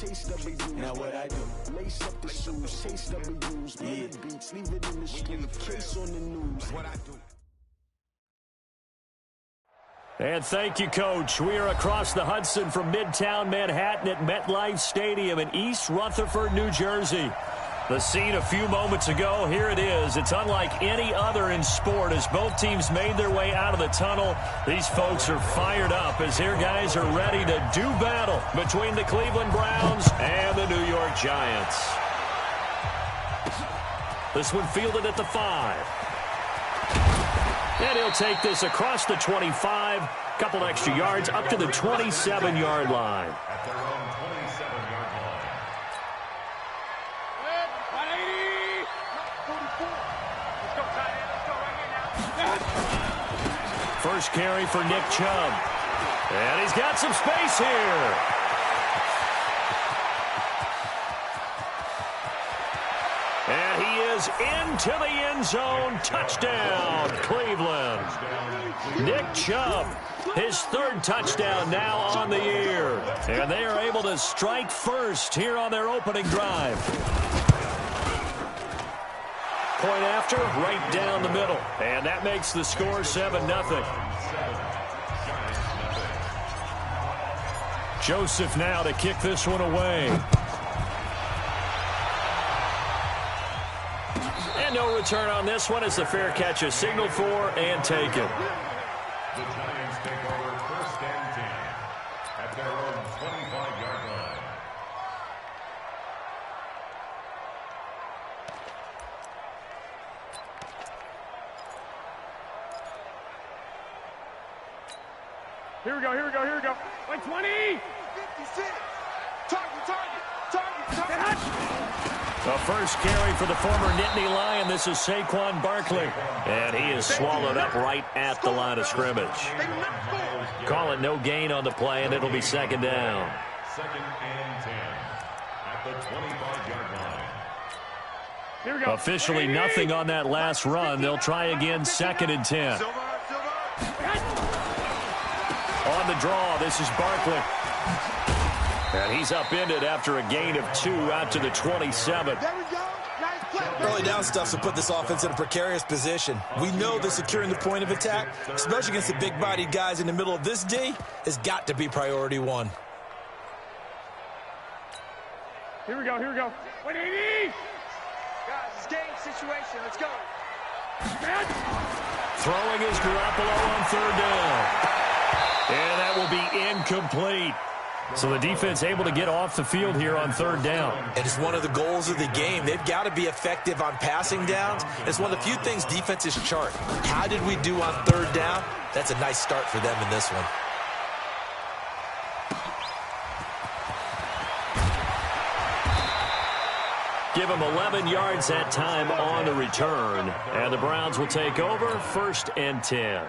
chase W's. Now what I do? Lace up the shoes, chase W's. Yeah. Beats, leave it in the street, case on the news. What I do? And thank you, Coach. We are across the Hudson from Midtown Manhattan at MetLife Stadium in East Rutherford, New Jersey. The scene a few moments ago, here it is. It's unlike any other in sport as both teams made their way out of the tunnel. These folks are fired up as their guys are ready to do battle between the Cleveland Browns and the New York Giants. This one fielded at the 5. And he'll take this across the 25, couple extra yards up to the 27-yard line. At their own 27-yard line. First carry for Nick Chubb. And he's got some space here. And he is into the end zone. Touchdown, Cleveland. Nick Chubb, his 3rd touchdown now on the year. And they are able to strike first here on their opening drive. Point after, right down the middle. And that makes the score 7-0. Joseph now to kick this one away. And no return on this one as the fair catch is signaled for and taken. The Giants take over 1st and 10 at their own 25-yard line. Here we go, here we go, here we go. 120! 56! Target! The first carry for the former Nittany Lion. This is Saquon Barkley. And he is swallowed up right at the line of scrimmage. Call it no gain on the play, and it'll be 2nd down. 2nd and 10 at the 25-yard line. Here we go. Officially nothing on that last run. They'll try again 2nd and 10. On the draw, this is Barkley. And he's upended after a gain of 2 out to the 27. Early down stuff to put this offense in a precarious position. We know that securing the point of attack, especially against the big-bodied guys in the middle of this D, has got to be priority 1. Here we go, here we go. 180! Guys, it's game situation. Let's go. Throwing is Garoppolo on 3rd down. And that will be incomplete. So the defense able to get off the field here on 3rd down. It is one of the goals of the game. They've got to be effective on passing downs. It's one of the few things defenses chart. How did we do on 3rd down? That's a nice start for them in this one. Give him 11 yards that time on the return. And the Browns will take over 1st and 10.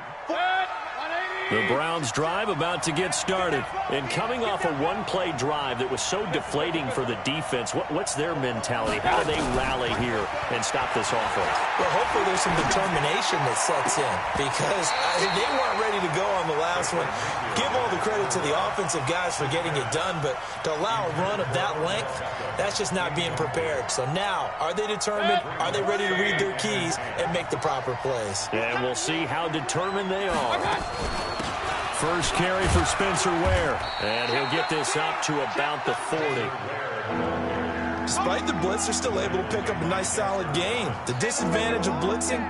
The Browns drive about to get started. And coming off a one-play drive that was so deflating for the defense, what's their mentality? How do they rally here and stop this offense? Well, hopefully there's some determination that sets in because they weren't ready to go on the last one. Give all the credit to the offensive guys for getting it done, but to allow a run of that length, that's just not being prepared. So now, are they determined? Are they ready to read their keys and make the proper plays? And we'll see how determined they are. First carry for Spencer Ware. And he'll get this up to about the 40. Despite the blitz, they're still able to pick up a nice solid gain. The disadvantage of blitzing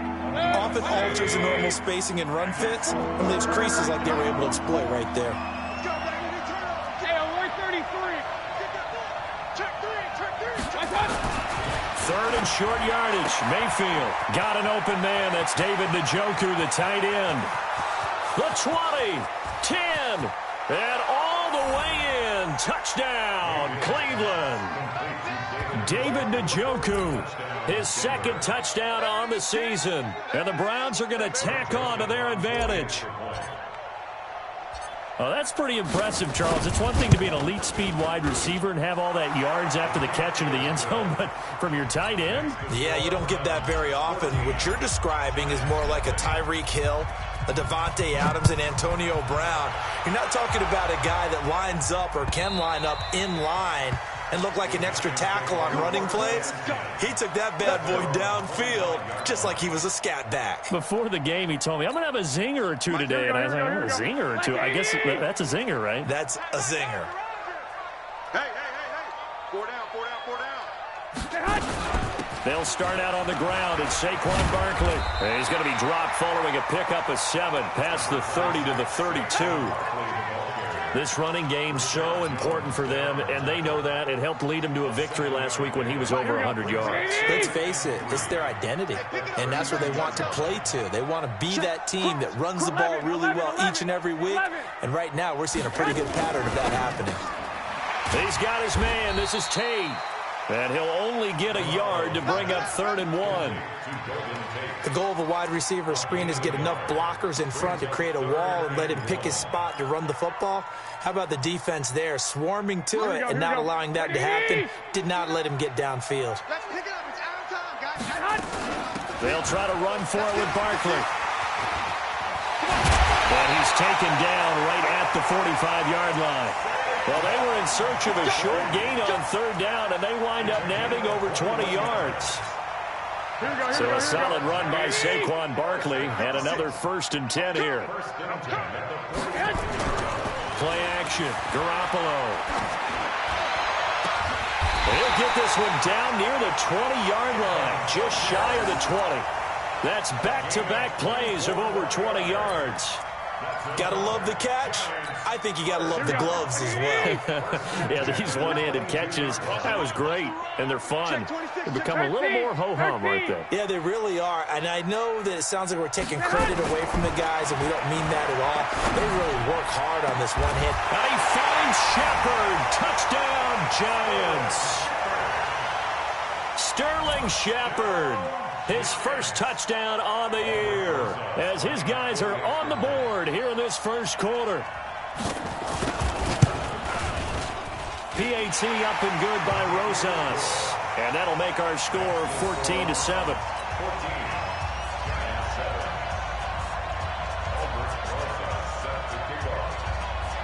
often alters the normal spacing and run fits and leaves creases like they were able to exploit right there. Third and short yardage. Mayfield got an open man. That's David Njoku, the tight end. The 20, 10, and all the way in. Touchdown, Cleveland. David Njoku, his 2nd touchdown on the season. And the Browns are going to tack on to their advantage. Oh, that's pretty impressive, Charles. It's one thing to be an elite speed wide receiver and have all that yards after the catch into the end zone, but from your tight end? Yeah, you don't get that very often. What you're describing is more like a Tyreek Hill, a Devontae Adams, and Antonio Brown. You're not talking about a guy that lines up or can line up in line and look like an extra tackle on running plays, he took that bad boy downfield just like he was a scat back. Before the game, he told me, I'm going to have a zinger or two today. And I was like, a zinger or two? I guess that's a zinger, right? That's a zinger. Hey. 4 down. They'll start out on the ground. It's Saquon Barkley. And he's going to be dropped following a pickup of 7 past the 30 to the 32. This running game's so important for them, and they know that. It helped lead him to a victory last week when he was over 100 yards. Let's face it, it's their identity, and that's what they want to play to. They want to be that team that runs the ball really well each and every week, and right now we're seeing a pretty good pattern of that happening. He's got his man. This is Tate. And he'll only get a yard to bring up 3rd and 1. The goal of a wide receiver screen is get enough blockers in front to create a wall and let him pick his spot to run the football. How about the defense there, swarming to it and not allowing that to happen? Did not let him get downfield. They'll try to run for it with Barkley. And he's taken down right at the 45-yard line. Well, they were in search of a short gain on 3rd down, and they wind up nabbing over 20 yards. So a solid run by Saquon Barkley, and another 1st and 10 here. Play action, Garoppolo. He'll get this one down near the 20-yard line, just shy of the 20. That's back-to-back plays of over 20 yards. Gotta love the catch. I think you gotta love the gloves as well. Yeah, these one-handed catches, that was great, and they're fun. They become a little more ho-hum, aren't they? Yeah, they really are, and I know that it sounds like we're taking credit away from the guys, and we don't mean that at all. They really work hard on this one hit. And he finds Shepard. Touchdown, Giants. Sterling Shepard. His first touchdown on the year as his guys are on the board here in this first quarter. PAT up and good by Rosas. And that'll make our score 14-7.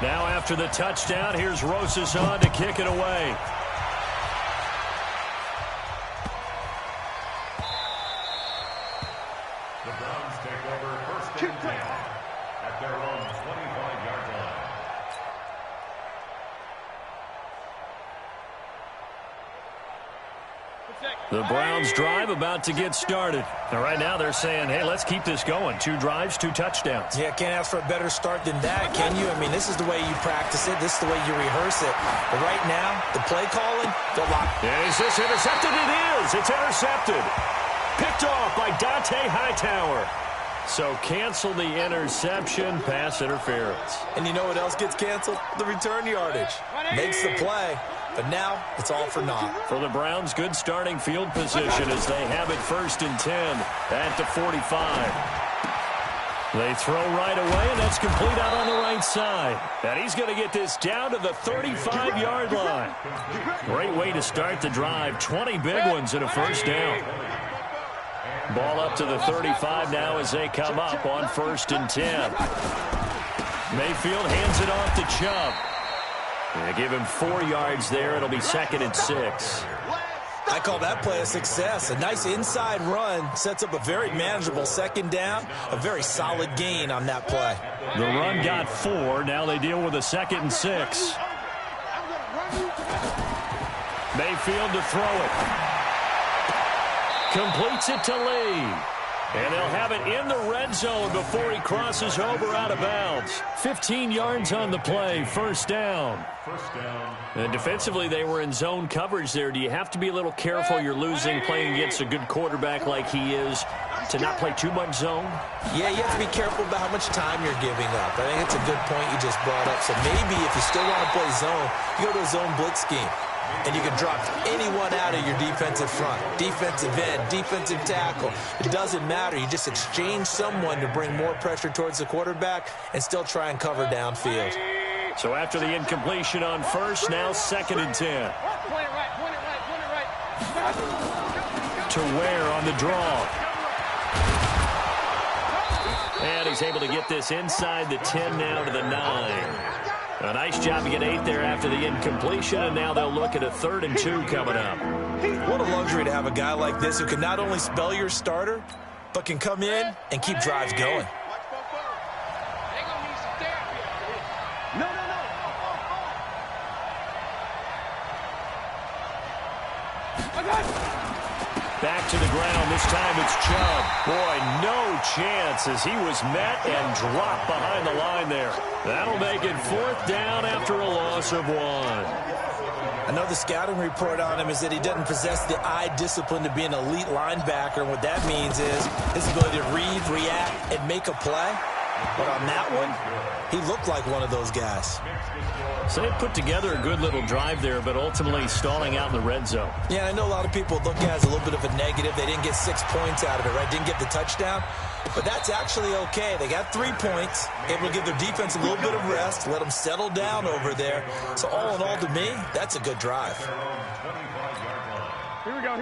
Now after the touchdown, here's Rosas on to kick it away. The Browns take over 1st and 10 at their own 25-yard line. The Browns drive about to get started. And right now they're saying, hey, let's keep this going. 2 drives, 2 touchdowns. Yeah, can't ask for a better start than that, can you? I mean, this is the way you practice it. This is the way you rehearse it. But right now, the play calling, they're locked. Is this intercepted? It is. It's intercepted. Picked off by Dante Hightower. So cancel the interception, pass interference. And you know what else gets canceled? The return yardage. Makes the play, but now it's all for naught. For the Browns, good starting field position as they have it 1st and 10 at the 45. They throw right away, and that's complete out on the right side. And he's going to get this down to the 35-yard line. Great way to start the drive. 20 big ones and a first down. Ball up to the 35 now as they come up on 1st and 10. Mayfield hands it off to Chubb. They give him 4 yards there. It'll be 2nd and 6. I call that play a success. A nice inside run sets up a very manageable 2nd down. A very solid gain on that play. The run got 4. Now they deal with a 2nd and 6. Mayfield to throw it. Completes it to Lee. And they'll have it in the red zone before he crosses over out of bounds. 15 yards on the play, 1st down. And defensively, they were in zone coverage there. Do you have to be a little careful? You're losing playing against a good quarterback like he is to not play too much zone? Yeah, you have to be careful about how much time you're giving up. I think it's a good point you just brought up. So maybe if you still want to play zone, you go to a zone blitz scheme. And you can drop anyone out of your defensive front, defensive end, defensive tackle. It doesn't matter. You just exchange someone to bring more pressure towards the quarterback and still try and cover downfield. So after the incompletion on 1st, now 2nd and 10. To Ware on the draw. And he's able to get this inside the 10 now to the 9. A nice job to get 8 there after the incompletion, and now they'll look at a 3rd and 2 coming up. What a luxury to have a guy like this who can not only spell your starter, but can come in and keep drives going. Back to the ground. This time it's Chubb. Boy, no chance as he was met and dropped behind the line there. That'll make it 4th down after a loss of 1. I know the scouting report on him is that he doesn't possess the eye discipline to be an elite linebacker. And what that means is his ability to read, react, and make a play. But on that one, he looked like one of those guys. So they put together a good little drive there, but ultimately stalling out in the red zone. Yeah, I know a lot of people look at it as a little bit of a negative. They didn't get 6 points out of it, right? Didn't get the touchdown. But that's actually okay. They got 3 points, able to give their defense a little bit of rest, let them settle down over there. So all in all, to me, that's a good drive.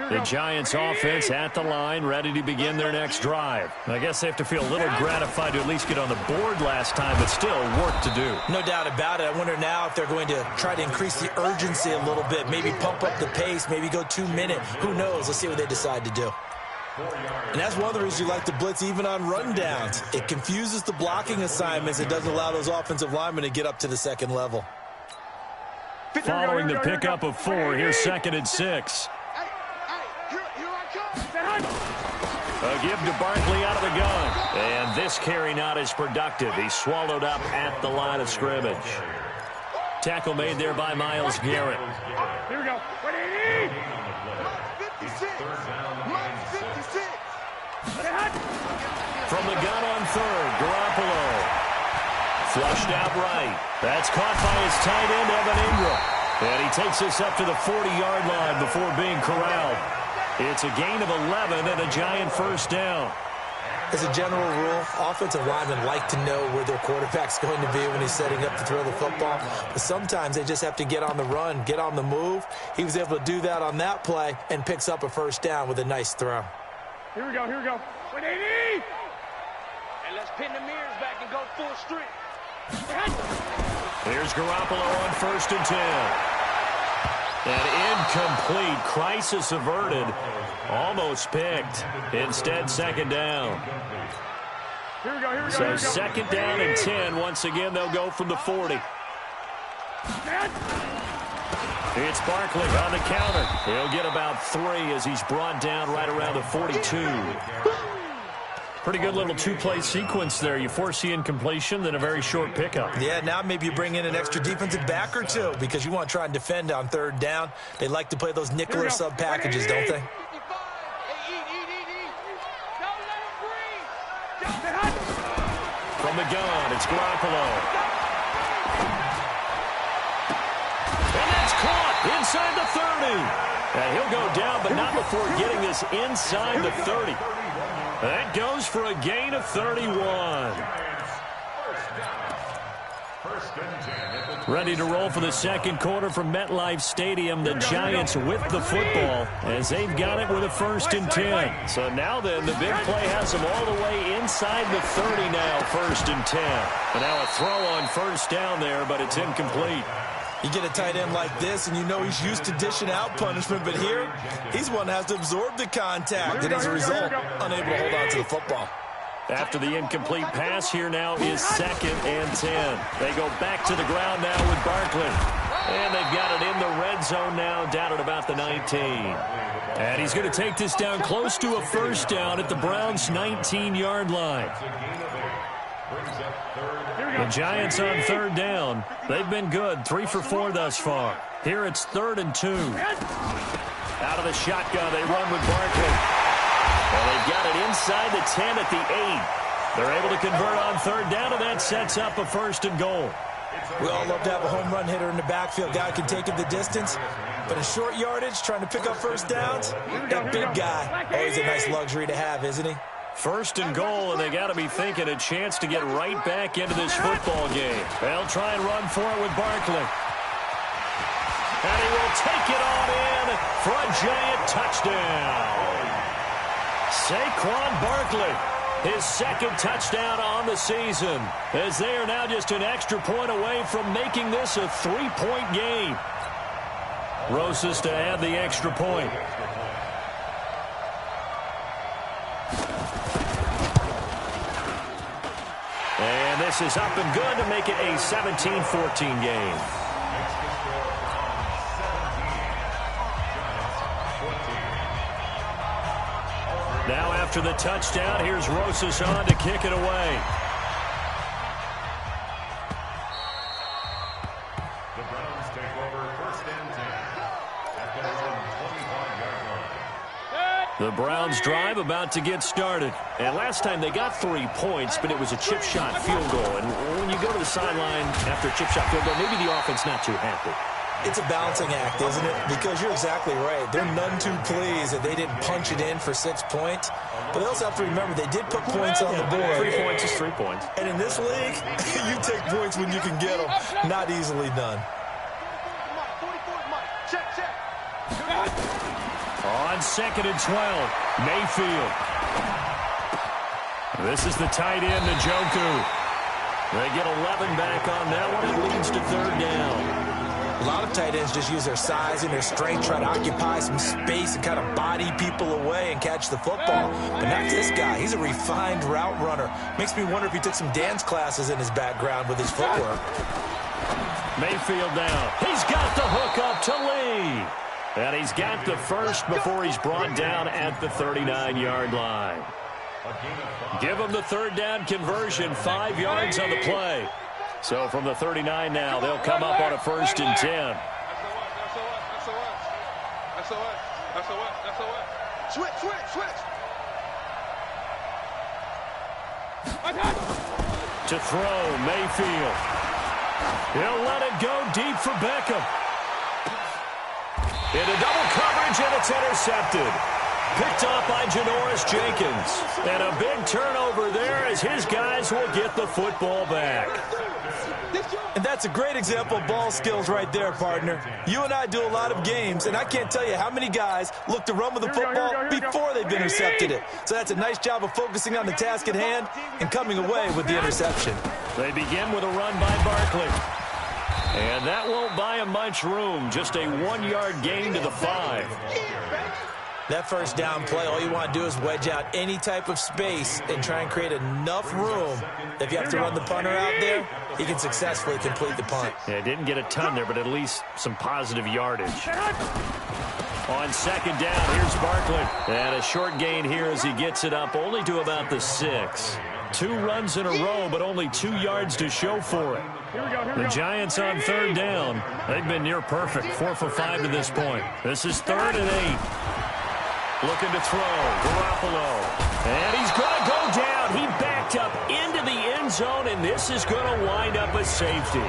The Giants offense at the line, ready to begin their next drive. I guess they have to feel a little gratified to at least get on the board last time, but still work to do. No doubt about it. I wonder now if they're going to try to increase the urgency a little bit, maybe pump up the pace, maybe go 2 minute. Who knows? Let's see what they decide to do. And that's one of the reasons you like to blitz even on rundowns. It confuses the blocking assignments. It doesn't allow those offensive linemen to get up to the second level. Following the pickup of 4, here's 2nd and 6. A give to Barkley out of the gun. And this carry not as productive. He's swallowed up at the line of scrimmage. Tackle made there by Myles Garrett. Here we go. 180. 56. From the gun on 3rd, Garoppolo. Flushed out right. That's caught by his tight end, Evan Ingram. And he takes us up to the 40-yard line before being corralled. It's a gain of 11 and a Giant 1st down. As a general rule, offensive linemen like to know where their quarterback's going to be when he's setting up to throw the football. But sometimes they just have to get on the run, get on the move. He was able to do that on that play and picks up a 1st down with a nice throw. Here we go, here we go. 180! And let's pin the mirrors back and go full strength. Here's Garoppolo on 1st and 10. An incomplete, crisis averted, almost picked. Instead, 2nd down. Here we go, here we go. So 2nd down and 10. Once again, they'll go from the 40. It's Barkley on the counter. He'll get about 3 as he's brought down right around the 42. Pretty good little 2-play sequence there. You force the incompletion, then a very short pickup. Yeah, now maybe you bring in an extra defensive back or 2 because you want to try and defend on 3rd down. They like to play those nickel or sub packages, don't they? From the gun, it's Garoppolo. And that's caught inside the 30. And he'll go down, but not before getting this inside the 30. That goes for a gain of 31. Ready to roll for the 2nd quarter from MetLife Stadium. The Giants with the football as they've got it with a 1st and 10. So now then, the big play has them all the way inside the 30 now, 1st and 10. And now a throw on 1st down there, but it's incomplete. You get a tight end like this, and you know he's used to dishing out punishment, but here, he's one that has to absorb the contact, and as a result, unable to hold on to the football. After the incomplete pass, here now is 2nd and 10. They go back to the ground now with Barkley. And they've got it in the red zone now, down at about the 19. And he's going to take this down close to a 1st down at the Browns' 19-yard line. The Giants on 3rd down. They've been good, 3 for 4 thus far. Here it's 3rd and 2. Out of the shotgun, they run with Barkley. And they've got it inside the 10 at the 8. They're able to convert on 3rd down, and that sets up a 1st and goal. We all love to have a home run hitter in the backfield. Guy can take it the distance. But in short yardage, trying to pick up 1st downs, that big guy, always a nice luxury to have, isn't he? 1st and goal, and they got to be thinking a chance to get right back into this football game. They'll try and run for it with Barkley. And he will take it on in for a Giant touchdown. Saquon Barkley his second touchdown on the season, as they are now just an extra point away from making this a 3-point game. Rosas to add the extra point. And this is up and good to make it a 17-14 game. Now after the touchdown, here's Rosas on to kick it away. The Browns take over 1st and 10 at their own 25-yard line. The Browns drive about to get started. And last time they got 3 points, but it was a chip shot field goal. And when you go to the sideline after a chip shot field goal, maybe the offense not too happy. It's a balancing act, isn't it? Because you're exactly right. They're none too pleased that they didn't punch it in for 6 points. But they also have to remember they did put points on the board. 3 points is 3 points. And in this league, you take points when you can get them. Not easily done. On 2nd and 12, Mayfield. This is the tight end, Njoku. They get 11 back on that one. It leads to 3rd down. A lot of tight ends just use their size and their strength, try to occupy some space and kind of body people away and catch the football. But not this guy. He's a refined route runner. Makes me wonder if he took some dance classes in his background with his footwork. Mayfield down. He's got the hook up to Lee. And he's got the first before he's brought down at the 39-yard line. Give him the 3rd down conversion, 5 yards on the play. So from the 39 now, they'll come up on a 1st and 10. Switch. To throw, Mayfield. He'll let it go deep for Beckham. Into double coverage, and it's intercepted. Picked off by Janoris Jenkins. And a big turnover there as his guys will get the football back. And that's a great example of ball skills right there, partner. You and I do a lot of games, and I can't tell you how many guys look to run with the football before they've intercepted it. So that's a nice job of focusing on the task at hand and coming away with the interception. They begin with a run by Barkley. And that won't buy him much room. Just a 1-yard gain to the 5. That 1st down play, all you want to do is wedge out any type of space and try and create enough room. If you have to run the punter out there, he can successfully complete the punt. Yeah, didn't get a ton there, but at least some positive yardage. On 2nd down, here's Barkley. And a short gain here as he gets it up only to about the 6. 2 runs in a row, but only 2 yards to show for it. The Giants on 3rd down. They've been near perfect, 4 for 5 to this point. This is 3rd and 8. Looking to throw, Garoppolo. And he's going to go down. He backed up into the end zone, and this is going to wind up a safety.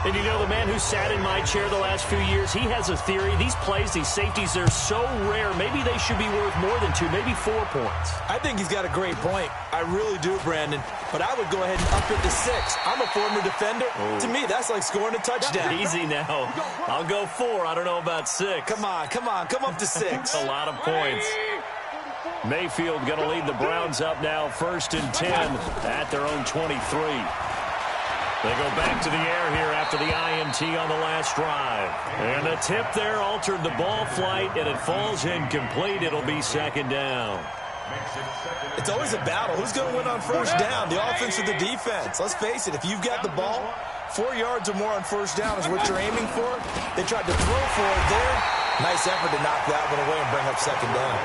And you know, the man who sat in my chair the last few years, he has a theory. These plays, these safeties, they're so rare. Maybe they should be worth more than 2, maybe 4 points. I think he's got a great point. I really do, Brandon. But I would go ahead and up it to 6. I'm a former defender. To me, that's like scoring a touchdown. Easy now. I'll go 4. I don't know about 6. Come on. Come up to 6. A lot of points. Mayfield going to lead the Browns up now, 1st and 10 at their own 23. They go back to the air here after the INT on the last drive. And the tip there altered the ball flight, and it falls incomplete. It'll be 2nd down. It's always a battle. Who's going to win on 1st down, the offense or the defense? Let's face it, if you've got the ball, 4 yards or more on 1st down is what you're aiming for. They tried to throw for it there. Nice effort to knock that one away and bring up 2nd down.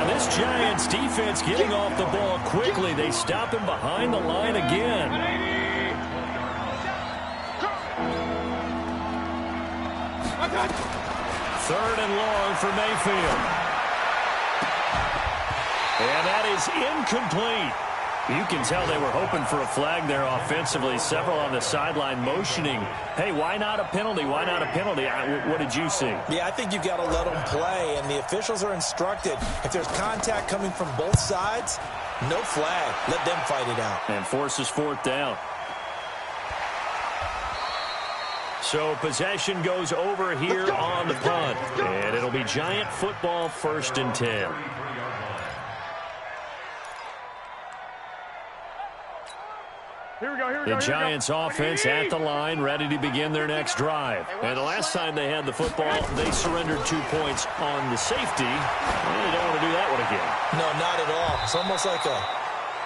And this Giants defense getting off the ball quickly. They stop him behind the line again. 3rd and long for Mayfield. And that is incomplete. You can tell they were hoping for a flag there offensively. Several on the sideline motioning, hey, why not a penalty? Why not a penalty? What did you see? Yeah, I think you've got to let them play, and the officials are instructed. If there's contact coming from both sides, no flag. Let them fight it out. And forces 4th down. So possession goes over here on the punt. And it'll be Giant football, 1st and 10. The Giants offense at the line, ready to begin their next drive. And the last time they had the football, they surrendered 2 points on the safety. Well, they don't want to do that one again. No, not at all. It's almost like a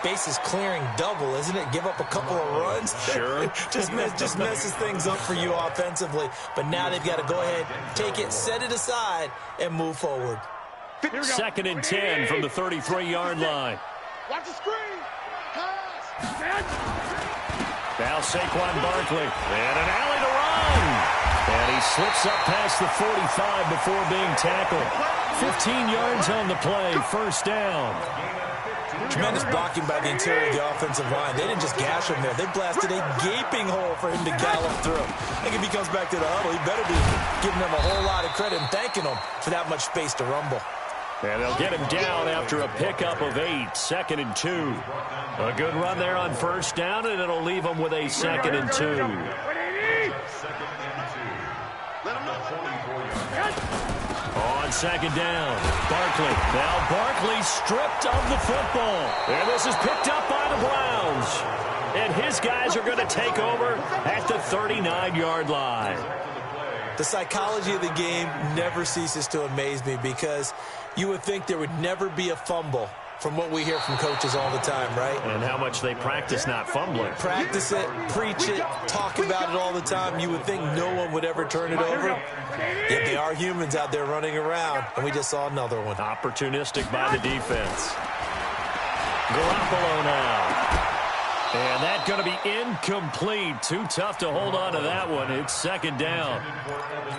bases clearing double, isn't it? Give up a couple of runs. Sure. just messes things up for you offensively. But now they've got to go ahead, take it, set it aside, and move forward. 2nd and 10 from the 33-yard line. Watch the screen. Pass. Now Saquon Barkley. And an alley to run. And he slips up past the 45 before being tackled. 15 yards on the play. First down. Tremendous blocking by the interior of the offensive line. They didn't just gash him there. They blasted a gaping hole for him to gallop through. I think if he comes back to the huddle, he better be giving them a whole lot of credit and thanking them for that much space to rumble. And they'll get him down after a pickup of 8. 2nd and 2. A good run there on first down, and it'll leave them with a 2nd and 2. On 2nd down, Barkley. Now Barkley stripped of the football. And this is picked up by the Browns. And his guys are going to take over at the 39-yard line. The psychology of the game never ceases to amaze me because you would think there would never be a fumble from what we hear from coaches all the time, right? And how much they practice not fumbling. Practice it, preach it, talk about it all the time. You would think no one would ever turn it over. Yet they are humans out there running around, and we just saw another one. Opportunistic by the defense. Garoppolo now. And that's going to be incomplete. Too tough to hold on to that one. It's 2nd down.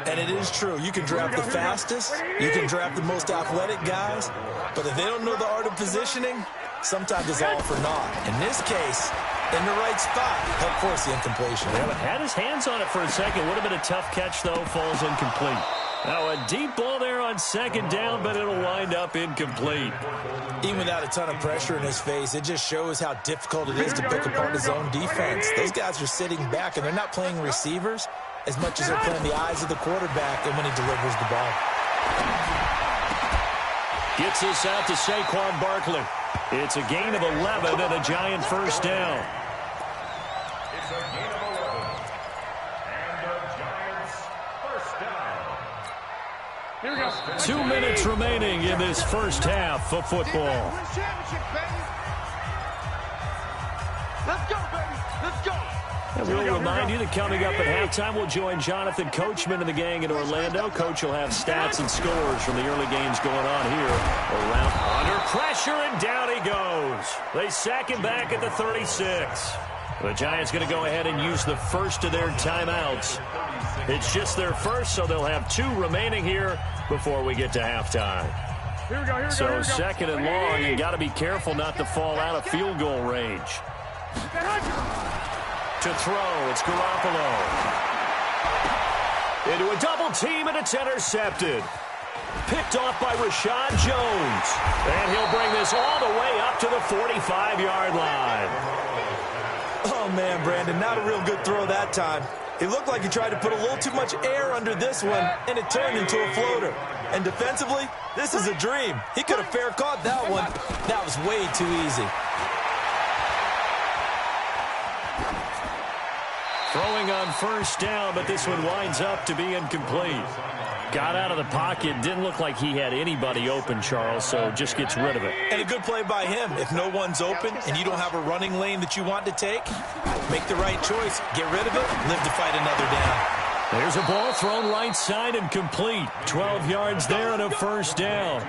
And it is true. You can draft the fastest. You can draft the most athletic guys. But if they don't know the art of positioning, sometimes it's all for naught. In this case, in the right spot, helped force the incompletion. Yeah, but had his hands on it for a second. Would have been a tough catch, though. Falls incomplete. Now a deep ball there on 2nd down, but it'll wind up incomplete. Even without a ton of pressure in his face, it just shows how difficult it is to pick apart his own defense. Those guys are sitting back, and they're not playing receivers as much as they're playing the eyes of the quarterback and when he delivers the ball. Gets this out to Saquon Barkley. It's a gain of 11 and a Giant first down. It's a gain of 11. And the Giants first down. Here we go. 2 minutes remaining in this first half of football. Let's go, baby. Let's go. And we'll remind you that coming up at halftime, we'll join Jonathan Coachman and the gang in Orlando. Coach will have stats and scores from the early games going on here. Around under pressure, and down he goes. They sack him back at the 36. The Giants going to go ahead and use the first of their timeouts. It's just their first, so they'll have 2 remaining here before we get to halftime. Here we go, here we So go, here we go. 2nd and long, you got to be careful not to fall out of field goal range. To throw, it's Garoppolo. Into a double team, and it's intercepted. Picked off by Rashad Jones. And he'll bring this all the way up to the 45-yard line. Oh, man, Brandon, not a real good throw that time. It looked like he tried to put a little too much air under this one, and it turned into a floater. And defensively, this is a dream. He could have fair caught that one. That was way too easy. Throwing on first down, but this one winds up to be incomplete. Got out of the pocket. Didn't look like he had anybody open, Charles, so just gets rid of it. And a good play by him. If no one's open and you don't have a running lane that you want to take, make the right choice. Get rid of it. Live to fight another down. There's a ball thrown right side and complete. 12 yards there and a first down.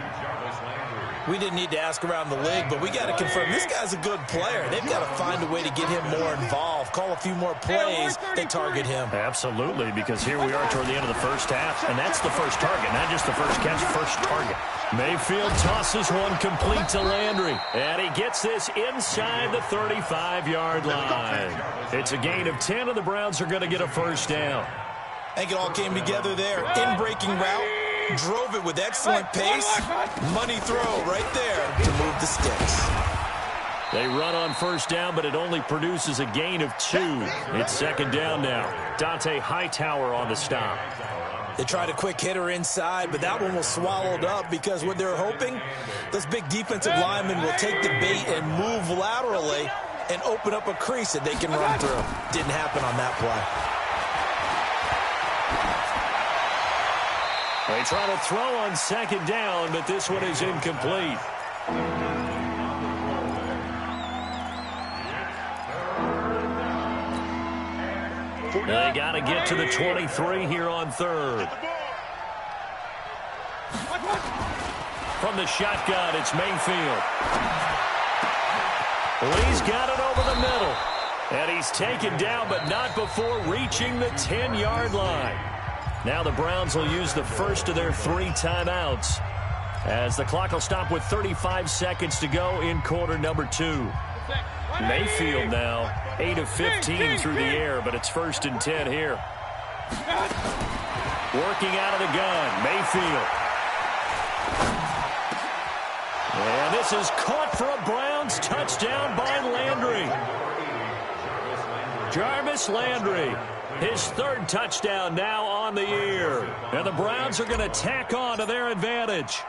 We didn't need to ask around the league, but we got to confirm this guy's a good player. They've got to find a way to get him more involved, call a few more plays that target him. Absolutely, because here we are toward the end of the first half, and that's the first target, not just the first catch, first target. Mayfield tosses one complete to Landry, and he gets this inside the 35-yard line. It's a gain of 10, and the Browns are going to get a first down. I think it all came together there. In-breaking route. Drove it with excellent pace. Money throw right there to move the sticks. They run on first down, but it only produces a gain of 2. It's 2nd down now. Dante Hightower on the stop. They tried a quick hitter inside, but that one was swallowed up because what they're hoping, those big defensive linemen will take the bait and move laterally and open up a crease that they can run through. Didn't happen on that play. They try to throw on second down, but this one is incomplete. They got to get to the 23 here on third. From the shotgun, it's Mayfield. Lee's got it over the middle. And he's taken down, but not before reaching the 10-yard line. Now the Browns will use the first of their 3 timeouts, as the clock will stop with 35 seconds to go in quarter number 2. Mayfield now 8 of 15 through the air, but it's 1st and 10 here. Working out of the gun, Mayfield. And this is caught for a Browns touchdown by Landry. Jarvis Landry, his 3rd touchdown now on the year. And the Browns are going to tack on to their advantage.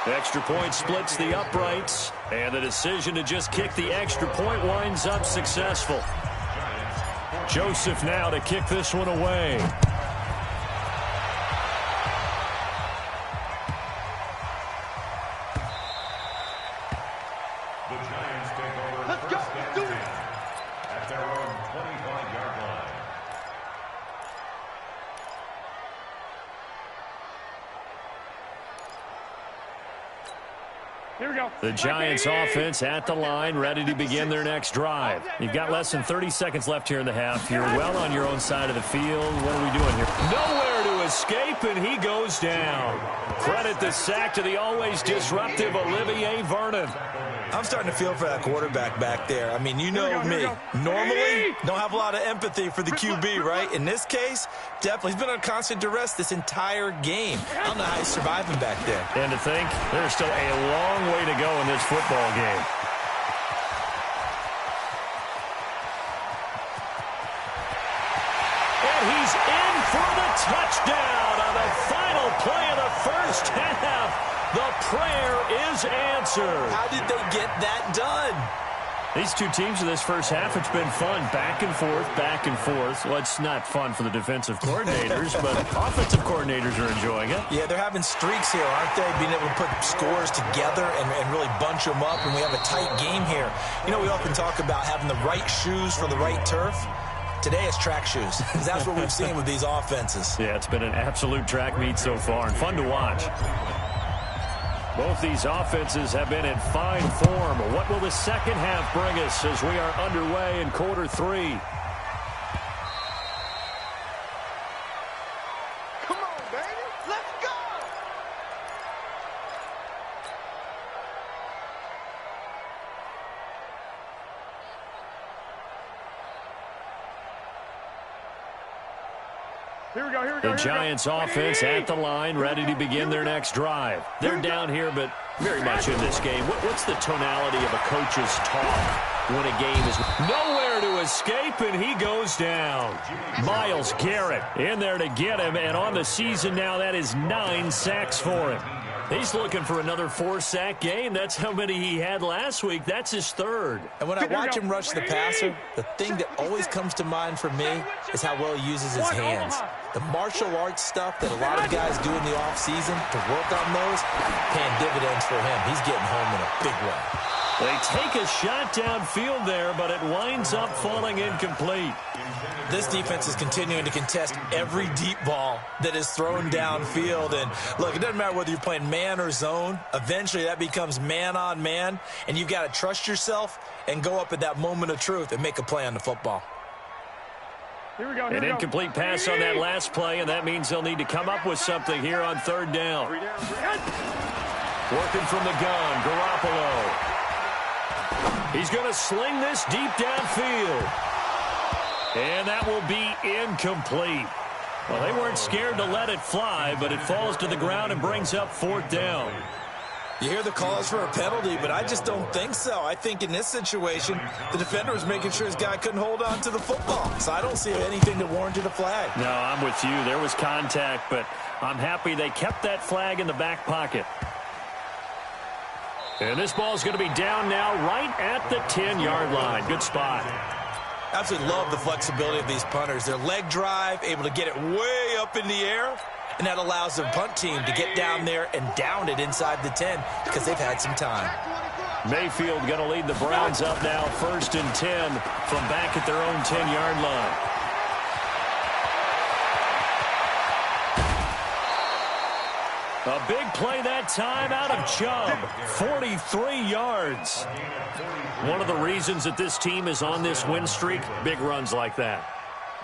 Extra point splits the uprights, and the decision to just kick the extra point winds up successful. Joseph now to kick this one away. The Giants take over first and 10 at their own 25-yard line. Here we go. The Giants offense at the line, ready to begin their next drive. You've got less than 30 seconds left here in the half. You're well on your own side of the field. What are we doing here? Nowhere to escape, and he goes down. Credit the sack to the always disruptive Olivier Vernon. I'm starting to feel for that quarterback back there. I mean, you know me. Normally, don't have a lot of empathy for the QB, right? In this case, definitely. He's been under constant duress this entire game. I don't know how he's surviving back there. And to think, there's still a long way to go in this football game. And he's in for the touchdown on the final play of the first half. The prayer is answered. How did they get that done? These two teams in this first half, it's been fun. Back and forth, back and forth. Well, it's not fun for the defensive coordinators, but offensive coordinators are enjoying it. Yeah, they're having streaks here, aren't they? Being able to put scores together and really bunch them up, and we have a tight game here. You know, we often talk about having the right shoes for the right turf. Today it's track shoes, because that's what we've seen with these offenses. Yeah, it's been an absolute track meet so far, and fun to watch. Both these offenses have been in fine form. What will the second half bring us as we are underway in quarter 3? Come on, baby. Let's go. Here we go, here we go. The Giants offense at the line, ready to begin their next drive. They're down here, but very much in this game. What's the tonality of a coach's talk when a game is nowhere to escape, and he goes down? Myles Garrett in there to get him, and on the season now, that is 9 sacks for him. He's looking for another 4-sack game. That's how many he had last week. That's his 3rd. And when I watch him rush the passer, the thing that always comes to mind for me is how well he uses his hands. The martial arts stuff that a lot of guys do in the offseason to work on those, paying dividends for him. He's getting home in a big way. They take a shot downfield there, but it winds up falling incomplete. This defense is continuing to contest every deep ball that is thrown downfield. And, look, it doesn't matter whether you're playing man or zone. Eventually, that becomes man-on-man, and you've got to trust yourself and go up at that moment of truth and make a play on the football. Here we go, An incomplete pass on that last play, and that means they'll need to come up with something here on 3rd down. Working from the gun, Garoppolo. He's going to sling this deep downfield. And that will be incomplete. Well, they weren't scared to let it fly, but it falls to the ground and brings up 4th down. You hear the calls for a penalty, but I just don't think so. I think in this situation, the defender was making sure his guy couldn't hold on to the football. So I don't see anything that warranted a flag. No, I'm with you. There was contact, but I'm happy they kept that flag in the back pocket. And this ball's going to be down now right at the 10-yard line. Good spot. Absolutely love the flexibility of these punters. Their leg drive, able to get it way up in the air, and that allows the punt team to get down there and down it inside the 10 because they've had some time. Mayfield going to lead the Browns up now, 1st and 10 from back at their own 10-yard line. A big play that time out of Chubb, 43 yards. One of the reasons that this team is on this win streak, big runs like that.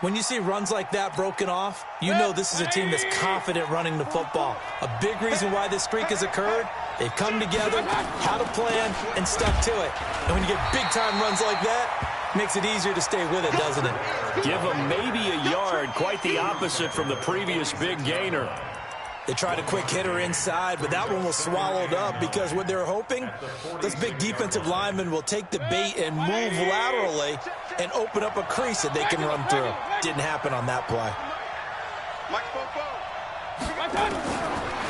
When you see runs like that broken off, you know this is a team that's confident running the football. A big reason why this streak has occurred, they've come together, had a plan, and stuck to it. And when you get big-time runs like that, it makes it easier to stay with it, doesn't it? Give them maybe a yard, quite the opposite from the previous big gainer. They tried a quick hitter inside, but that one was swallowed up because what they're hoping, this big defensive lineman will take the bait and move laterally and open up a crease that they can run through. Didn't happen on that play.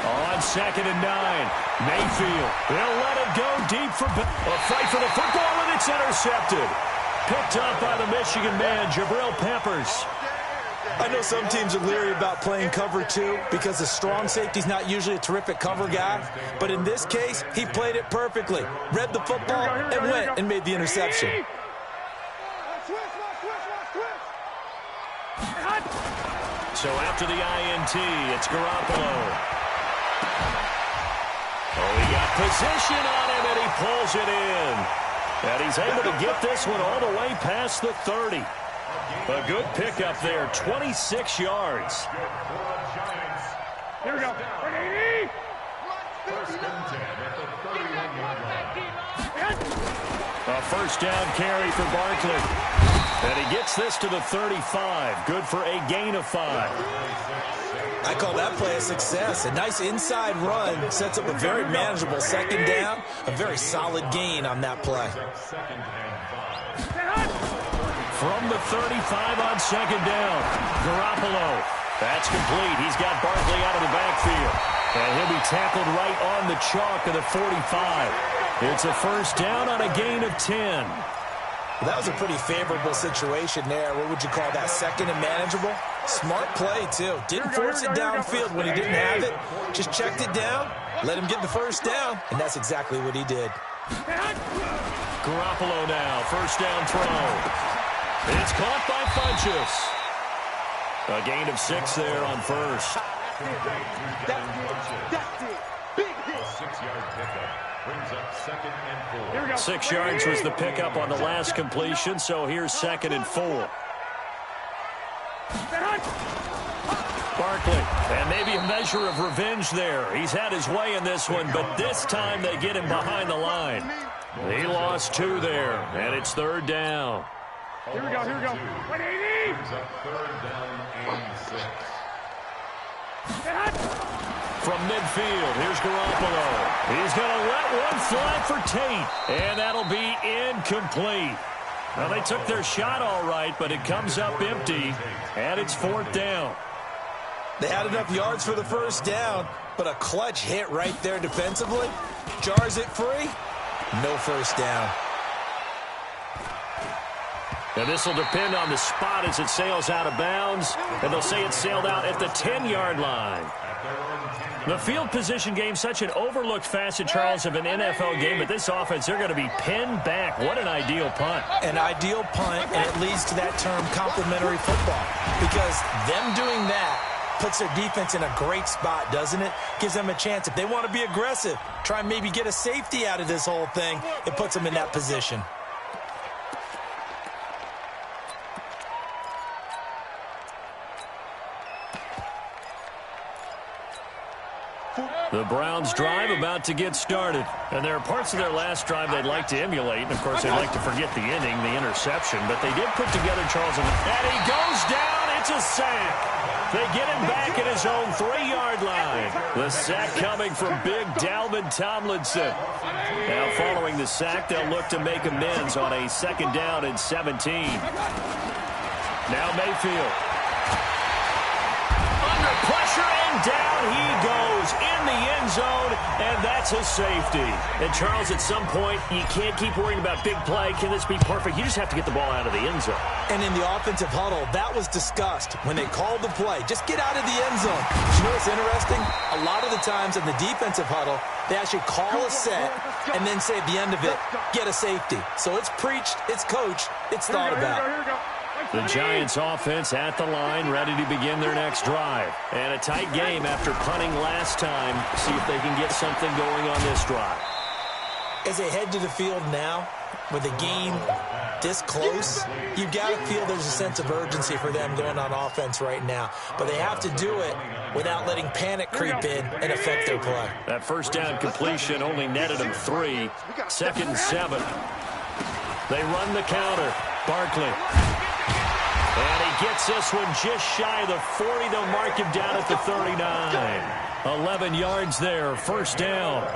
On 2nd and 9, Mayfield. They'll let it go deep for a fight for the football, and it's intercepted. Picked up by the Michigan man, Jabril Peppers. I know some teams are leery about playing cover 2 because the strong safety's not usually a terrific cover guy. But in this case, he played it perfectly. Read the football and went and made the interception. So after the INT, it's Garoppolo. Oh, he got position on him, and he pulls it in. And he's able to get this one all the way past the 30. A good pickup there, 26 yards. Here we go. 180. 1st and 10 at the 31-yard line. A 1st down carry for Barkley. And he gets this to the 35. Good for a gain of 5. I call that play a success. A nice inside run sets up a very manageable 2nd down. A very solid gain on that play. From the 35 on 2nd down, Garoppolo. That's complete. He's got Barkley out of the backfield. And he'll be tackled right on the chalk of the 45. It's a 1st down on a gain of 10. That was a pretty favorable situation there. What would you call that? 2nd and manageable? Smart play, too. Didn't force it downfield when he didn't have it. Just checked it down, let him get the 1st down, and that's exactly what he did. Garoppolo now, 1st down throw. It's caught by Funchess. A gain of 6 there on 1st. A 6-yard pickup brings up 2nd and 4. 6 yards was the pickup on the last completion, so here's 2nd and 4. Barkley, and maybe a measure of revenge there. He's had his way in this one, but this time they get him behind the line. He lost 2 there, and it's 3rd down. Here we go. 180. Brings up 3rd down and 6. From midfield, here's Garoppolo. He's going to let one fly for Tate, and that'll be incomplete. Well, they took their shot all right, but it comes up empty, and it's 4th down. They had enough yards for the 1st down, but a clutch hit right there defensively. Jars it free. No 1st down. And this will depend on the spot as it sails out of bounds, and they'll say it sailed out at the 10-yard line. The field position game, such an overlooked facet, Charles, of an NFL game, but this offense, they're going to be pinned back. What an ideal punt. An ideal punt, and it leads to that term complementary football, because them doing that puts their defense in a great spot, doesn't it? Gives them a chance. If they want to be aggressive, try and maybe get a safety out of this whole thing, it puts them in that position. The Browns drive about to get started. And there are parts of their last drive they'd like to emulate. And, of course, they'd like to forget the ending, the interception. But they did put together Charles. And he goes down. It's a sack. They get him back at his own 3-yard line. The sack coming from big Dalvin Tomlinson. Now, following the sack, they'll look to make amends on a 2nd down and 17. Now Mayfield. Under pressure. And down he goes in the end zone, and that's a safety. And, Charles, at some point, you can't keep worrying about big play. Can this be perfect? You just have to get the ball out of the end zone. And in the offensive huddle, that was discussed when they called the play. Just get out of the end zone. But you know what's interesting? A lot of the times in the defensive huddle, they actually call a set and then say at the end of it, get a safety. So it's preached, it's coached, it's thought about. The Giants offense at the line, ready to begin their next drive. And a tight game after punting last time. See if they can get something going on this drive. As they head to the field now, with the game this close, you've got to feel there's a sense of urgency for them going on offense right now. But they have to do it without letting panic creep in and affect their play. That first down completion only netted them 3. 2nd and 7. They run the counter. Barkley. And he gets this one just shy of the 40. They'll mark him down at the 39. 11 yards there. First down.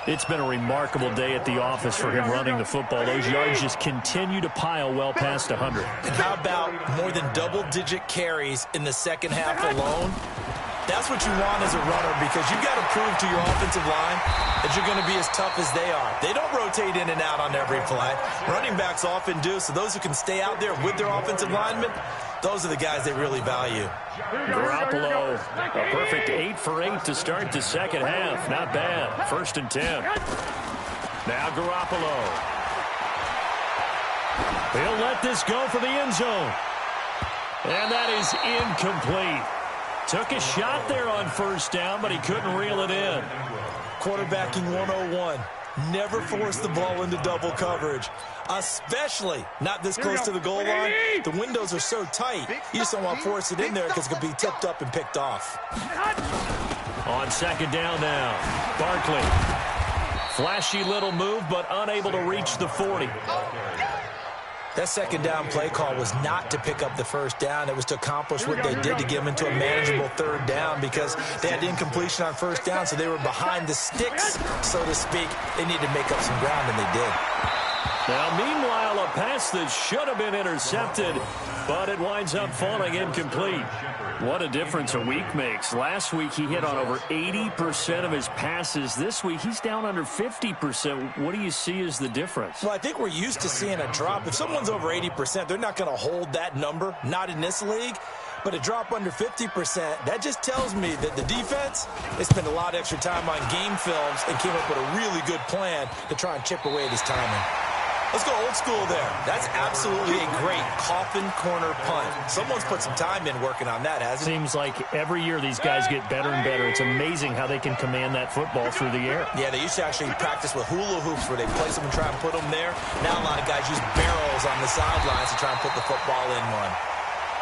It's been a remarkable day at the office for him running the football. Those yards just continue to pile well past 100. And how about more than double-digit carries in the second half alone? That's what you want as a runner, because you've got to prove to your offensive line that you're going to be as tough as they are. They don't rotate in and out on every play. Running backs often do, so those who can stay out there with their offensive linemen, those are the guys they really value. Garoppolo, a perfect 8 for 8 to start the second half. Not bad. 1st and 10. Now Garoppolo. He'll let this go for the end zone. And that is incomplete. Took a shot there on first down, but he couldn't reel it in. Quarterbacking 101. Never force the ball into double coverage, especially not this close to the goal line. The windows are so tight, you just don't want to force it in there because it could be tipped up and picked off. On second down now, Barkley. Flashy little move, but unable to reach the 40. That second down play call was not to pick up the first down. It was to accomplish what they did to get them into a manageable third down, because they had incompletion on first down, so they were behind the sticks, so to speak. They needed to make up some ground, and they did. Now, meanwhile, a pass that should have been intercepted, but it winds up falling incomplete. What a difference a week makes. Last week, he hit on over 80% of his passes. This week, he's down under 50%. What do you see as the difference? Well, I think we're used to seeing a drop. If someone's over 80%, they're not going to hold that number, not in this league. But a drop under 50%, that just tells me that the defense, they spent a lot of extra time on game films and came up with a really good plan to try and chip away at his timing. Let's go old school there. That's absolutely a great coffin corner punt. Someone's put some time in working on that, hasn't it? Seems like every year these guys get better and better. It's amazing how they can command that football through the air. Yeah, they used to actually practice with hula hoops where they place them and try and put them there. Now a lot of guys use barrels on the sidelines to try and put the football in one.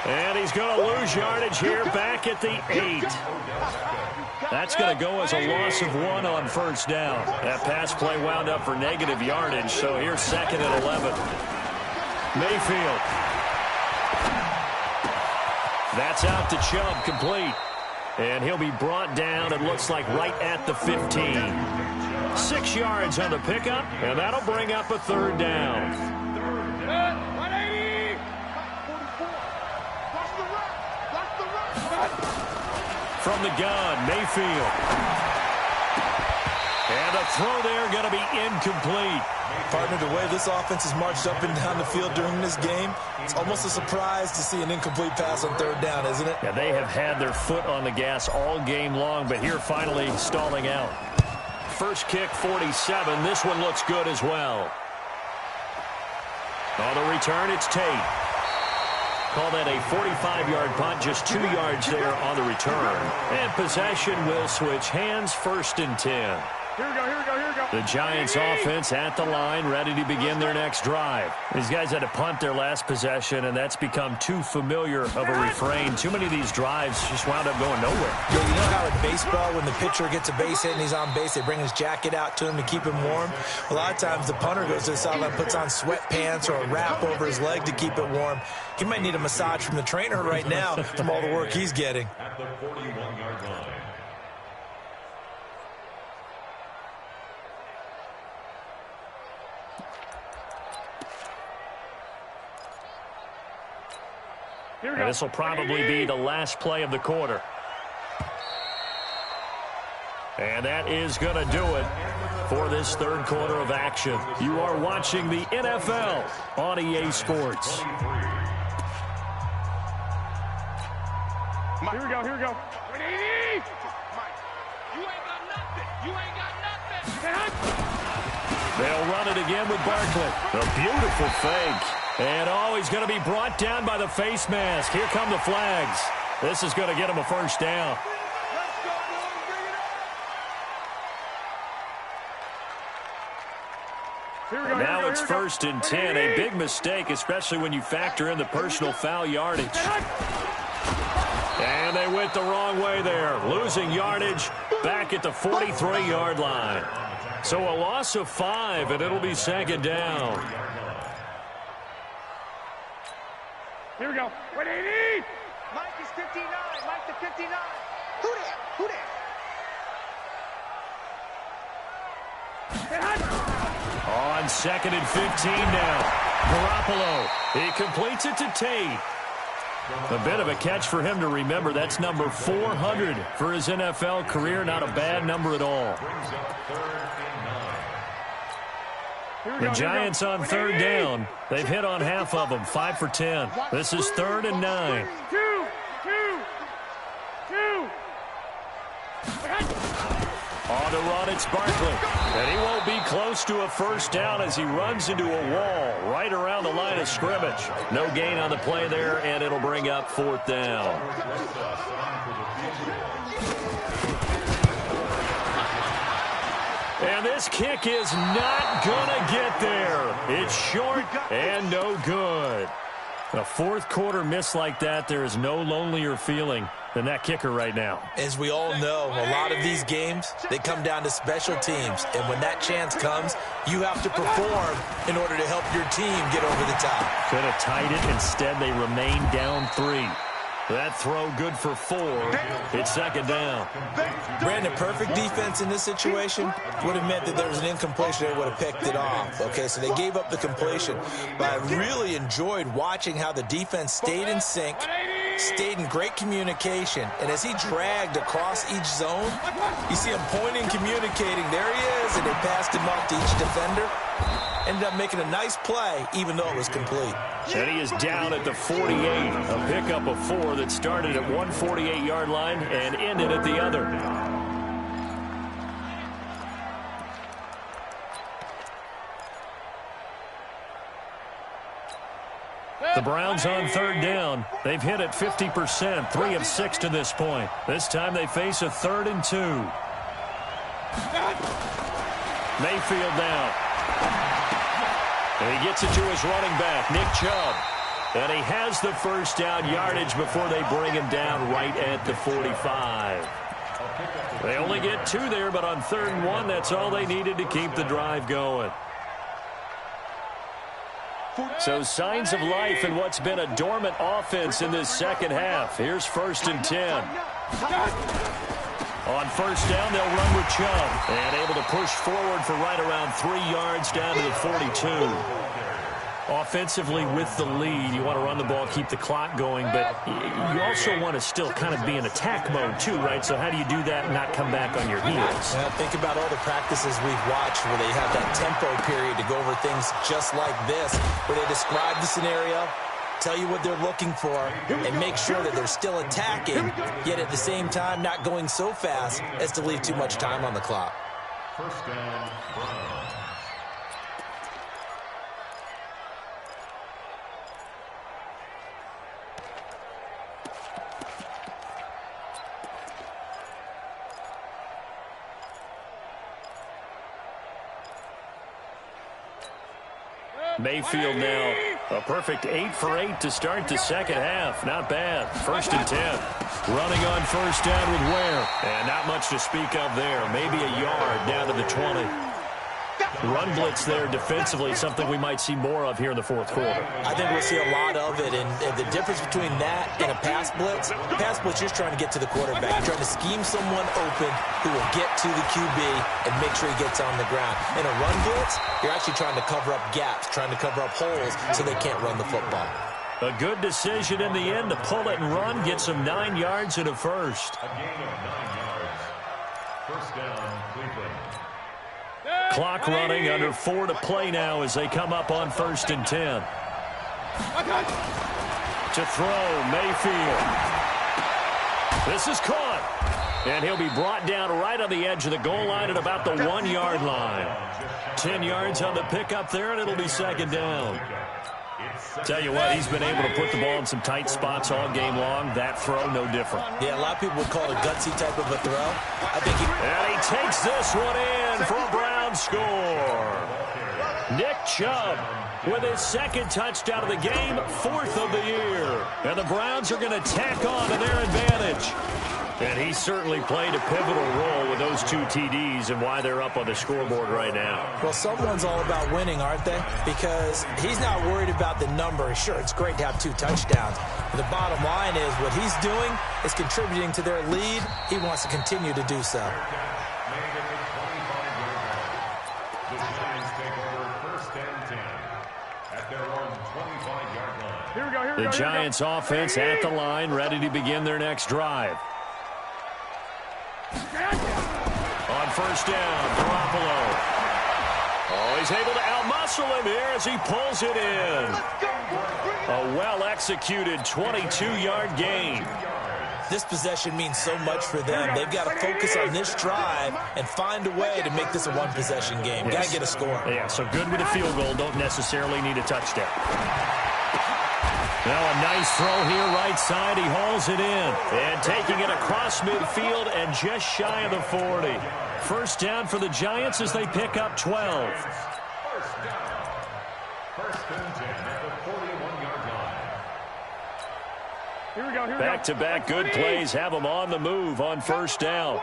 And he's going to lose yardage here back at the 8. That's going to go as a loss of 1 on first down. That pass play wound up for negative yardage, so here's 2nd and 11. Mayfield. That's out to Chubb, complete. And he'll be brought down, it looks like, right at the 15. 6 yards on the pickup, and that'll bring up a third down. From the gun, Mayfield. And the throw there going to be incomplete. Partner, the way this offense has marched up and down the field during this game, it's almost a surprise to see an incomplete pass on third down, isn't it? Yeah, they have had their foot on the gas all game long, but here finally stalling out. First kick, 47. This one looks good as well. On the return, it's Tate. Call that a 45-yard punt, just 2 yards there on the return. And possession will switch hands, 1st and 10. Here we go, here we go, here we go. The Giants offense at the line, ready to begin their next drive. These guys had to punt their last possession, and that's become too familiar of a refrain. Too many of these drives just wound up going nowhere. Yeah, you know how in baseball, when the pitcher gets a base hit and he's on base, they bring his jacket out to him to keep him warm? A lot of times the punter goes to the sideline, puts on sweatpants or a wrap over his leg to keep it warm. He might need a massage from the trainer right now from all the work he's getting. At the 41-yard line. And this will probably be the last play of the quarter. And that is going to do it for this third quarter of action. You are watching the NFL on EA Sports. Here we go, here we go. 180! Mike, you ain't got nothing. You ain't got nothing. They'll run it again with Barkley. A beautiful fake. And he's going to be brought down by the face mask. Here come the flags. This is going to get him a first down. Now it's 1st and 10. A big mistake, especially when you factor in the personal foul yardage. And they went the wrong way there. Losing yardage back at the 43-yard line. So a loss of 5, and it'll be 2nd down. Here we go. 180! Mike is 59. Mike the 59. Who that? Who that? On 2nd and 15 now. Garoppolo. He completes it to Tate. A bit of a catch for him to remember. That's number 400 for his NFL career. Not a bad number at all. The Giants on 3rd down. They've hit on half of them, 5 for 10. This is 3rd and 9. Two. On the run, it's Barkley. And he won't be close to a first down as he runs into a wall right around the line of scrimmage. No gain on the play there, and it'll bring up 4th down. And this kick is not going to get there. It's short and no good. A fourth quarter miss like that, there is no lonelier feeling than that kicker right now. As we all know, a lot of these games, they come down to special teams. And when that chance comes, you have to perform in order to help your team get over the top. Could have tied it. Instead, they remain down 3. That throw good for 4. It's 2nd down. Brandon, perfect defense in this situation would have meant that there was an incompletion. They would have picked it off. Okay, so they gave up the completion. But I really enjoyed watching how the defense stayed in sync, stayed in great communication. And as he dragged across each zone, you see him pointing, communicating. There he is, and they passed him off to each defender. Ended up making a nice play, even though it was complete. And he is down at the 48. A pickup of 4 that started at one 48-yard line and ended at the other. The Browns on 3rd down. They've hit it 50%, 3 of 6 to this point. This time they face a 3rd and 2. Mayfield down. And he gets it to his running back, Nick Chubb. And he has the first down yardage before they bring him down right at the 45. They only get 2 there, but on 3rd and 1, that's all they needed to keep the drive going. So signs of life in what's been a dormant offense in this second half. Here's 1st and 10. On 1st down, they'll run with Chubb. And able to push forward for right around 3 yards down to the 42. Offensively with the lead, you want to run the ball, keep the clock going, but you also want to still kind of be in attack mode too, right? So how do you do that and not come back on your heels? Well, think about all the practices we've watched where they have that tempo period to go over things just like this, where they describe the scenario, tell you what they're looking for, and make sure that they're still attacking, yet at the same time not going so fast as to leave too much time on the clock. 1st down, Browns. Mayfield now a perfect 8 for 8 to start the second half. Not bad. 1st and 10. Running on 1st down with Ware. And not much to speak of there. Maybe a yard down to the 20. Run blitz there defensively, something we might see more of here in the fourth quarter. I think we'll see a lot of it, and the difference between that and a pass blitz, you're just trying to get to the quarterback. You're trying to scheme someone open who will get to the QB and make sure he gets on the ground. In a run blitz, you're actually trying to cover up gaps, trying to cover up holes so they can't run the football. A good decision in the end to pull it and run, get some 9 yards and a first. A gain of 9 yards. First down, Cleveland. Clock running, under 4 to play now as they come up on 1st and 10. To throw, Mayfield. This is caught. And he'll be brought down right on the edge of the goal line at about the 1-yard line. 10 yards on the pickup there, and it'll be 2nd down. Tell you what, he's been able to put the ball in some tight spots all game long. That throw, no different. Yeah, a lot of people would call it a gutsy type of a throw. I think And he takes this one in for a Brown score. Nick Chubb with his 2nd touchdown of the game, 4th of the year. And the Browns are going to tack on to their advantage. And he certainly played a pivotal role with those 2 TDs and why they're up on the scoreboard right now. Well, someone's all about winning, aren't they? Because he's not worried about the number. Sure, it's great to have 2 touchdowns. But the bottom line is what he's doing is contributing to their lead. He wants to continue to do so. The Giants take over 1st and 10 at their own 25-yard line. Here we go. The Giants offense at the line, ready to begin their next drive. On 1st down, Garoppolo. Oh, he's able to outmuscle him here as he pulls it in. A well-executed 22-yard gain. This possession means so much for them. They've got to focus on this drive and find a way to make this a one-possession game. Yes. Got to get a score. Yeah, so good with a field goal. Don't necessarily need a touchdown. Now a nice throw here right side. He hauls it in. And taking it across midfield and just shy of the 40. 1st down for the Giants as they pick up 12. First down. 1st and 10 at the 41-yard line. Here we go. Back-to-back good plays have them on the move on 1st down.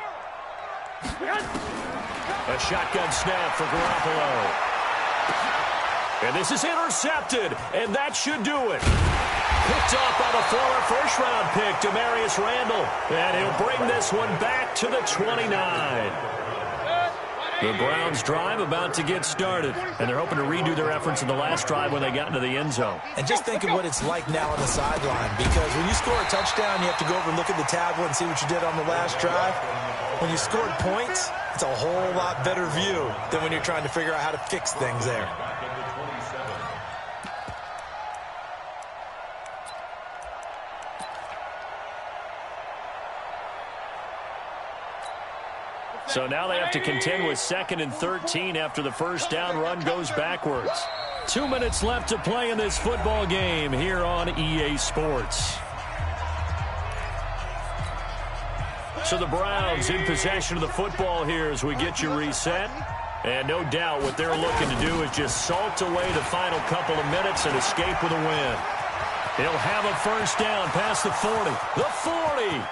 A shotgun snap for Garoppolo. And this is intercepted, and that should do it. Picked up by the former 1st-round pick, Demarius Randall. And he'll bring this one back to the 29. The Browns drive about to get started, and they're hoping to redo their efforts in the last drive when they got into the end zone. And just think of what it's like now on the sideline, because when you score a touchdown, you have to go over and look at the tablet and see what you did on the last drive. When you scored points, it's a whole lot better view than when you're trying to figure out how to fix things there. So now they have to contend with 2nd and 13 after the 1st down run goes backwards. 2 minutes left to play in this football game here on EA Sports. So the Browns in possession of the football here as we get you reset. And no doubt what they're looking to do is just salt away the final couple of minutes and escape with a win. He'll have a 1st down past the 40. The 40.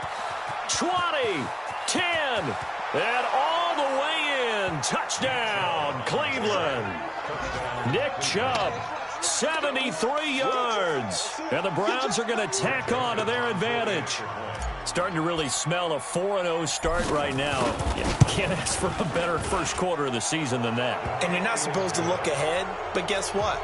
20. 10. And all the way in. Touchdown, Cleveland. Nick Chubb, 73 yards. And the Browns are going to tack on to their advantage. Starting to really smell a 4-0 start right now. You can't ask for a better first quarter of the season than that. And you're not supposed to look ahead, but guess what?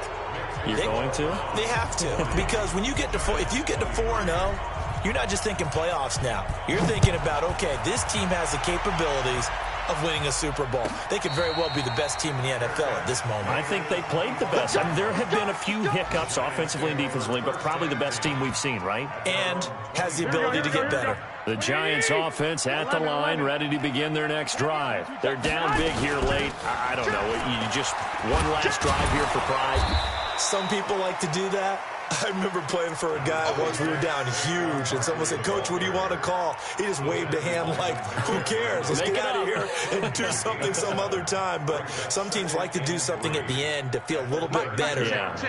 You're going to? They have to. Because when you get to if you get to 4-0, you're not just thinking playoffs now. You're thinking about, okay, this team has the capabilities of winning a Super Bowl. They could very well be the best team in the NFL at this moment. I think they played the best. I mean, there have been a few hiccups offensively and defensively, but probably the best team we've seen, right? And has the ability to get better. The Giants offense at the line, ready to begin their next drive. They're down big here late. I don't know. You just one last drive here for pride. Some people like to do that. I remember playing for a guy once. We were down huge, and someone said, "Coach, what do you want to call?" He just waved a hand like, who cares? Let's get out of here and do something some other time. But some teams like to do something at the end to feel a little bit better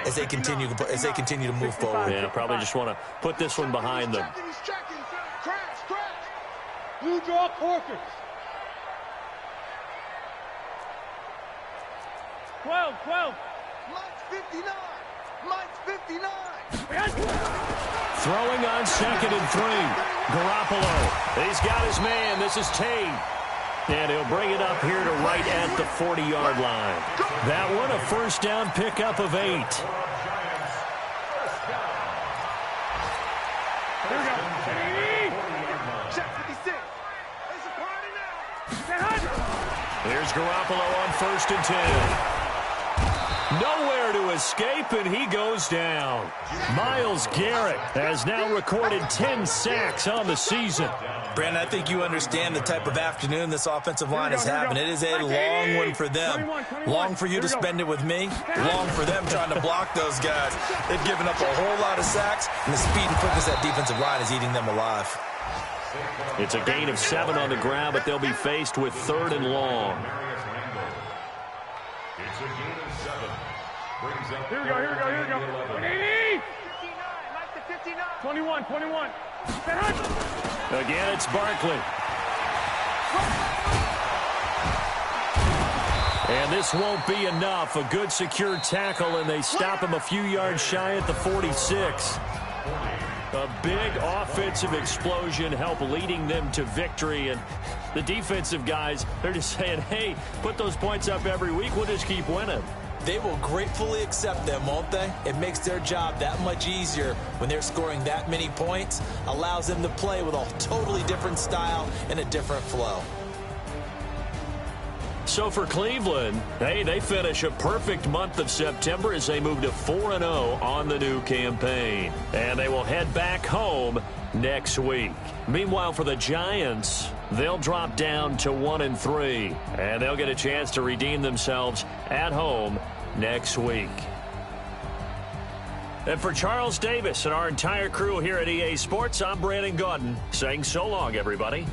as they continue to move forward. Yeah, probably just want to put this one behind them. Blue draw Corkers. 12. Mike's 59. Mike's 59. Throwing on 2nd and 3. Garoppolo. He's got his man. This is Tate. And he'll bring it up here to right at the 40-yard line. That one, a 1st down pickup of 8. Here we go. Check 56. It's a party now. Here's Garoppolo on 1st and 10. Nowhere to escape, and he goes down. Myles Garrett has now recorded 10 sacks on the season. Brandon, I think you understand the type of afternoon this offensive line is having. It is a long one for them. Long for you to spend it with me. Long for them trying to block those guys. They've given up a whole lot of sacks, and the speed and quickness of that defensive line is eating them alive. It's a gain of 7 on the ground, but they'll be faced with 3rd and long. It's a gain of 7. Brings up Here we go. 180! 21. Again, it's Barkley. And this won't be enough. A good secure tackle, and they stop him a few yards shy at the 46. A big offensive explosion helped leading them to victory. And the defensive guys, they're just saying, hey, put those points up every week. We'll just keep winning. They will gratefully accept them, won't they? It makes their job that much easier when they're scoring that many points. Allows them to play with a totally different style and a different flow. So for Cleveland, hey, they finish a perfect month of September as they move to 4-0 on the new campaign. And they will head back home next week. Meanwhile, for the Giants, they'll drop down to 1-3. And they'll get a chance to redeem themselves at home next week. And for Charles Davis and our entire crew here at EA Sports, I'm Brandon Gaudin saying so long, everybody.